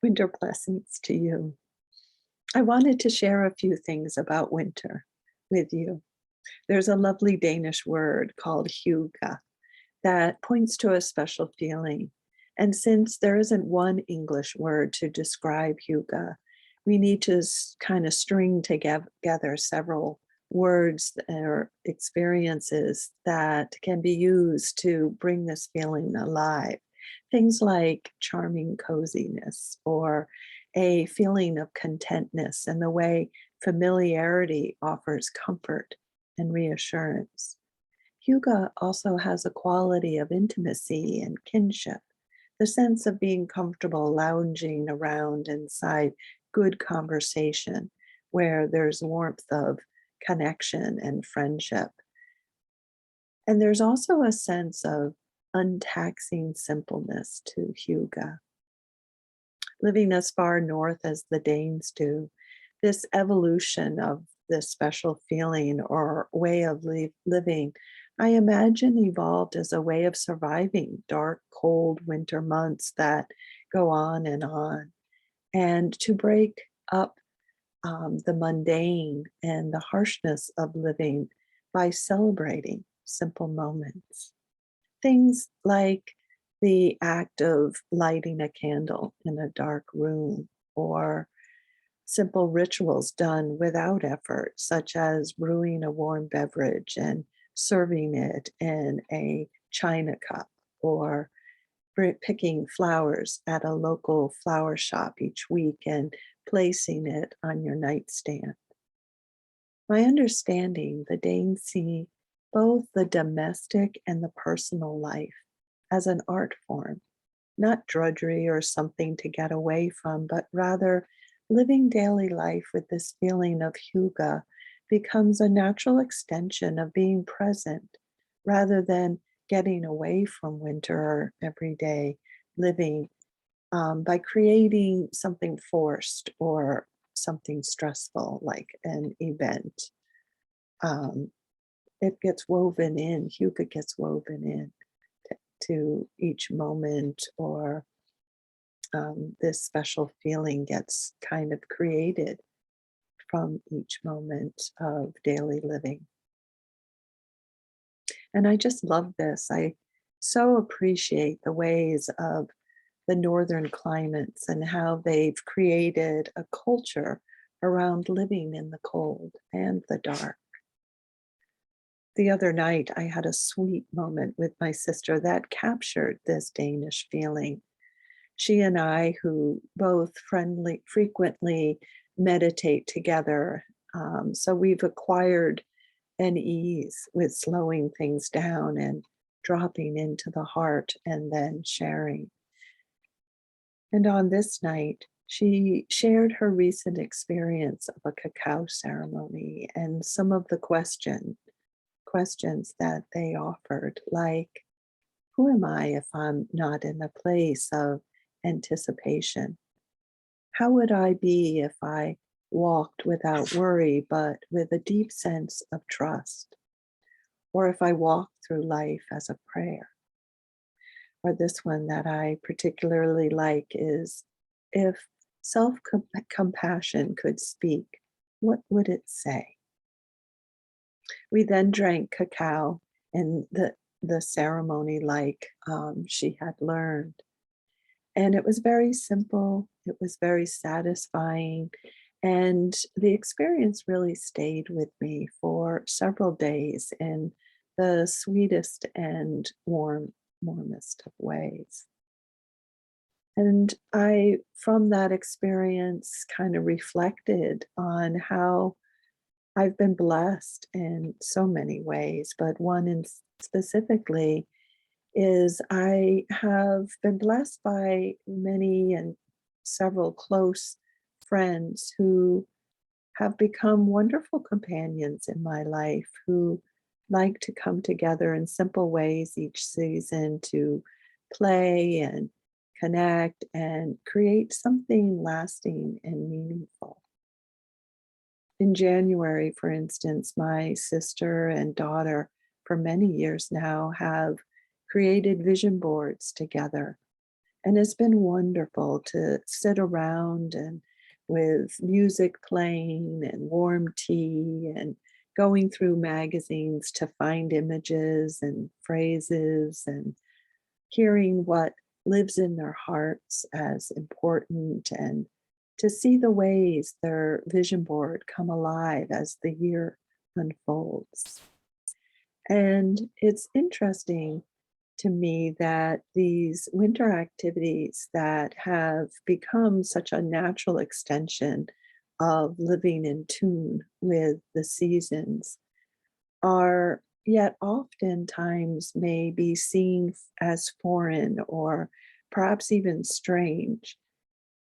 Winter blessings to you. I wanted to share a few things about winter with you. There's a lovely Danish word called Hygge that points to a special feeling. And since there isn't one English word to describe Hygge, we need to kind of string together several words or experiences that can be used to bring this feeling alive. Things like charming coziness or a feeling of contentness and the way familiarity offers comfort and reassurance. Hygge also has a quality of intimacy and kinship, the sense of being comfortable lounging around inside good conversation where there's warmth of connection and friendship. And there's also a sense of untaxing simpleness to Hygge. Living as far north as the Danes do, this evolution of this special feeling or way of living, I imagine evolved as a way of surviving dark, cold winter months that go on and on. And to break up the mundane and the harshness of living by celebrating simple moments. Things like the act of lighting a candle in a dark room or simple rituals done without effort, such as brewing a warm beverage and serving it in a china cup, or picking flowers at a local flower shop each week and placing it on your nightstand. My understanding, the Danes see both the domestic and the personal life as an art form, not drudgery or something to get away from, but rather living daily life with this feeling of Hygge becomes a natural extension of being present rather than getting away from winter or everyday living by creating something forced or something stressful like an event. Um, it gets woven in, Hygge gets woven in to each moment, or this special feeling gets kind of created from each moment of daily living. And I just love this. I so appreciate the ways of the northern climates and how they've created a culture around living in the cold and the dark. The other night, I had a sweet moment with my sister that captured this Danish feeling. She and I, who both frequently meditate together, so we've acquired an ease with slowing things down and dropping into the heart and then sharing. And on this night, she shared her recent experience of a cacao ceremony and some of the questions that they offered, like, who am I if I'm not in a place of anticipation? How would I be if I walked without worry, but with a deep sense of trust? Or if I walked through life as a prayer? Or this one that I particularly like is, if self compassion could speak, what would it say? We then drank cacao in the ceremony like she had learned. And it was very simple, it was very satisfying, and the experience really stayed with me for several days in the sweetest and warmest of ways. And I, from that experience, kind of reflected on how I've been blessed in so many ways, but one in specifically is I have been blessed by many and several close friends who have become wonderful companions in my life, who like to come together in simple ways each season to play and connect and create something lasting and meaningful. In January, for instance, my sister and daughter, for many years now, have created vision boards together And it's been wonderful to sit around and with music playing and warm tea and going through magazines to find images and phrases and hearing what lives in their hearts as important and to see the ways their vision board come alive as the year unfolds. And it's interesting to me that these winter activities that have become such a natural extension of living in tune with the seasons are yet oftentimes may be seen as foreign or perhaps even strange.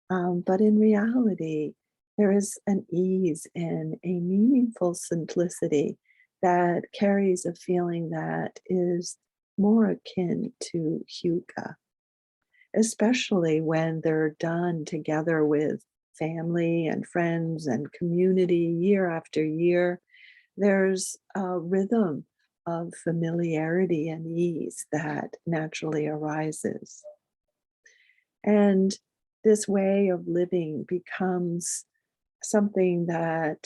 But in reality, there is an ease and a meaningful simplicity that carries a feeling that is more akin to Hygge, especially when they're done together with family and friends and community year after year. There's a rhythm of familiarity and ease that naturally arises. And this way of living becomes something that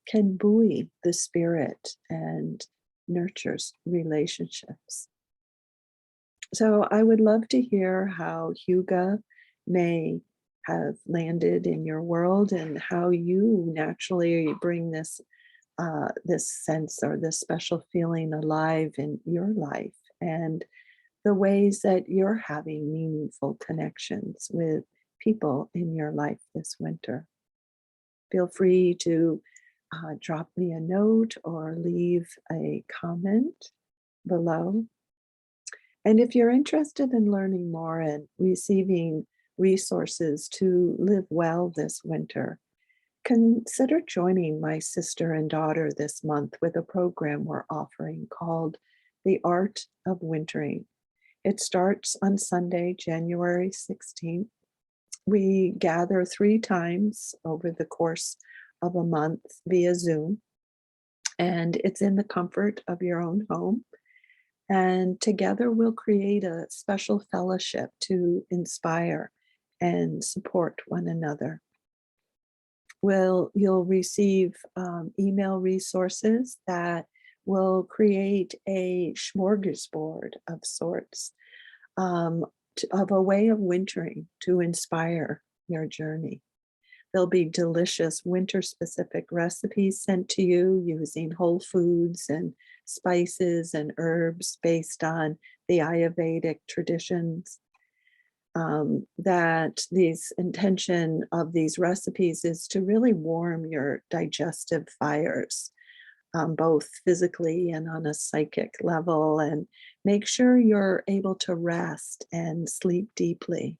can buoy the spirit and nurtures relationships. So I would love to hear how Hygge may have landed in your world and how you naturally bring this sense or this special feeling alive in your life and the ways that you're having meaningful connections with people in your life this winter. Feel free to drop me a note or leave a comment below. And if you're interested in learning more and receiving resources to live well this winter, consider joining my sister and daughter this month with a program we're offering called The Art of Wintering. It starts on Sunday, January 16th. We gather 3 times over the course of a month via Zoom, and it's in the comfort of your own home. And together we'll create a special fellowship to inspire and support one another. You'll receive email resources that will create a smorgasbord of sorts of a way of wintering to inspire your journey. There'll be delicious winter specific recipes sent to you using whole foods and spices and herbs based on the Ayurvedic traditions. That these intention of these recipes is to really warm your digestive fires, both physically and on a psychic level, and make sure you're able to rest and sleep deeply,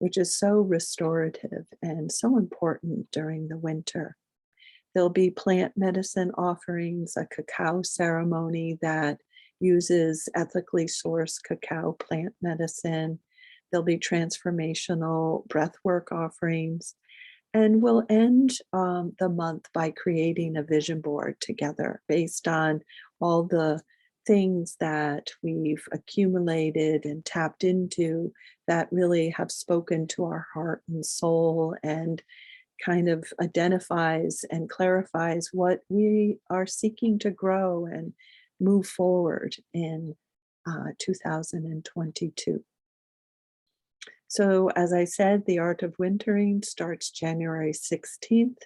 which is so restorative and so important during the winter. There'll be plant medicine offerings, a cacao ceremony that uses ethically sourced cacao plant medicine. There'll be transformational breathwork offerings. And we'll end the month by creating a vision board together based on all the things that we've accumulated and tapped into that really have spoken to our heart and soul and kind of identifies and clarifies what we are seeking to grow and move forward in 2022. So as I said, the Art of Wintering starts January 16th.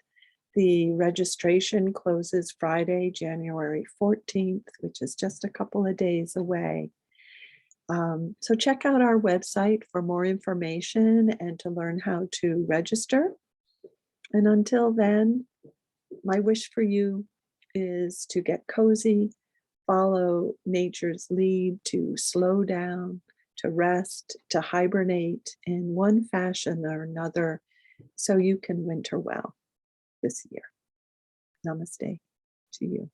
The registration closes Friday, January 14th, which is just a couple of days away. So check out our website for more information and to learn how to register. And until then, my wish for you is to get cozy, follow nature's lead, to slow down, to rest, to hibernate in one fashion or another so you can winter well this year. Namaste to you.